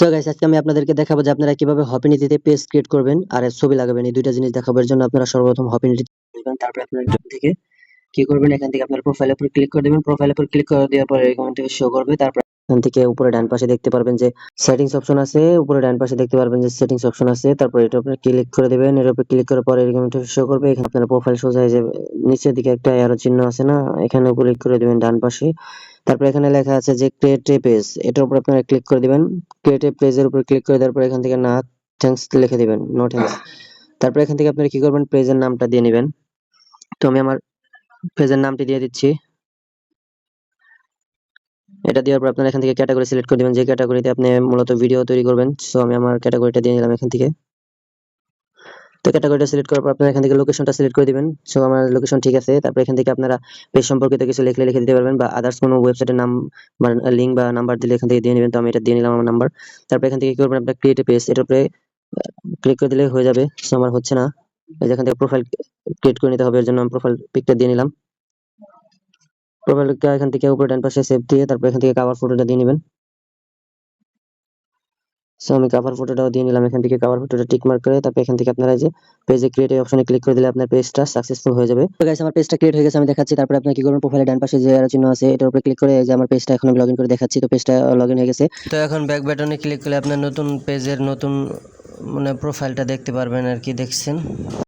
So guys, আজকে আমি আপনাদেরকে দেখাবো যে আপনারা কিভাবে হপিনিটিতে পেজ ক্রিয়েট করবেন আর ছবি লাগাবেন। এই দুইটা জিনিস দেখাবার জন্য আপনারা সর্বপ্রথম হপিনিটি করবেন। তারপর আপনারা এখান থেকে কি করবেন, এখান থেকে আপনার প্রোফাইলের উপর ক্লিক করে দিবেন। প্রোফাইলের উপর ক্লিক করে দেওয়ার পরে এখান থেকে শো করবে। তারপর এখান থেকে উপরে ডান পাশে দেখতে পারবেন যে সেটিংস অপশন আছে। উপরে ডান পাশে দেখতে পারবেন যে সেটিংস অপশন আছে। তারপর এটার উপরে ক্লিক করে দিবেন। এর উপর ক্লিক করার পরে এরকম একটা শো করবে। এখানে আপনার প্রোফাইল সোজা হয়ে যাবে। নিচের দিকে একটা অ্যারো চিহ্ন আছে না, এখানে ক্লিক করে দিবেন ডান পাশে। তারপর এখানে লেখা আছে যে ক্রিয়েট এ পেজ, এটার উপর আপনারা ক্লিক করে দিবেন। ক্রিয়েট এ পেজের উপর ক্লিক করে দেওয়ার পর এখান থেকে না থ্যাঙ্কস লিখে দিবেন, নো থ্যাঙ্কস। তারপর এখান থেকে আপনারা কি করবেন, পেজের নামটা দিয়ে নেবেন। তো আমি আমার পেজের নামটি দিয়ে দিচ্ছি। এটা দেওয়ার পর আপনারা এখান থেকে ক্যাটাগরি সিলেক্ট করে দিবেন, যে ক্যাটাগরিতে আপনি মূলত ভিডিও তৈরি করবেন। সো আমি আমার ক্যাটাগরিটা দিয়ে নিলাম এখান থেকে। তো ক্যাটাগরিটা সিলেক্ট করার পর আপনারা এখান থেকে লোকেশনটা সিলেক্ট করে দিবেন। সো আমার লোকেশন ঠিক আছে। তারপর এখান থেকে আপনারা পেজ সম্পর্কিত কিছু লিখলে লিখে দিতে পারবেন, বা আদার্স কোনো ওয়েবসাইটের নাম বা লিঙ্ক বা নাম্বার দিলে এখান থেকে দিয়ে নেবেন। তো আমি এটা দিয়ে নিলাম আমার নাম্বার। তারপর এখান থেকে কি করবেন, আপনার ক্রিয়েট এ পেজ, এটার উপরে ক্লিক করে দিলে হয়ে যাবে। সো আমার হচ্ছে না, এই যে এখান থেকে প্রোফাইল ক্রিয়েট করে নিতে হবে। এর জন্য আমি প্রোফাইল পিকটা দিয়ে নিলাম। প্রোফাইলটা এখান থেকে উপরে ডান পাশে সেভ দিয়ে তারপর এখান থেকে কভার ফটোটা দিয়ে নেবেন। সো আমি কভার ফটোটাও দিয়ে নিলাম। এখান থেকে কভার ফটোটা টিক মার্ক করে তারপর এখান থেকে আপনারা যে পেজে ক্রিয়েট অপশনে ক্লিক করে দিলে আপনার পেজটা সাকসেসফুল হয়ে যাবে। তো গাইস, আমার পেজটা ক্রিয়েট হয়ে গেছে, আমি দেখাচ্ছি। তারপরে আপনি কি করবেন, প্রোফাইলে ডান পাশে যে অ্যারো চিহ্ন আছে এটার উপরে ক্লিক করে এই যে আমার পেজটা এখন আমি লগইন করে দেখাচ্ছি। তো পেজটা লগইন হয়ে গেছে। তো এখন ব্যাক বাটনে ক্লিক করলে আপনার নতুন পেজের নতুন প্রোফাইলটা দেখতে পারবেন আর কি, দেখছেন।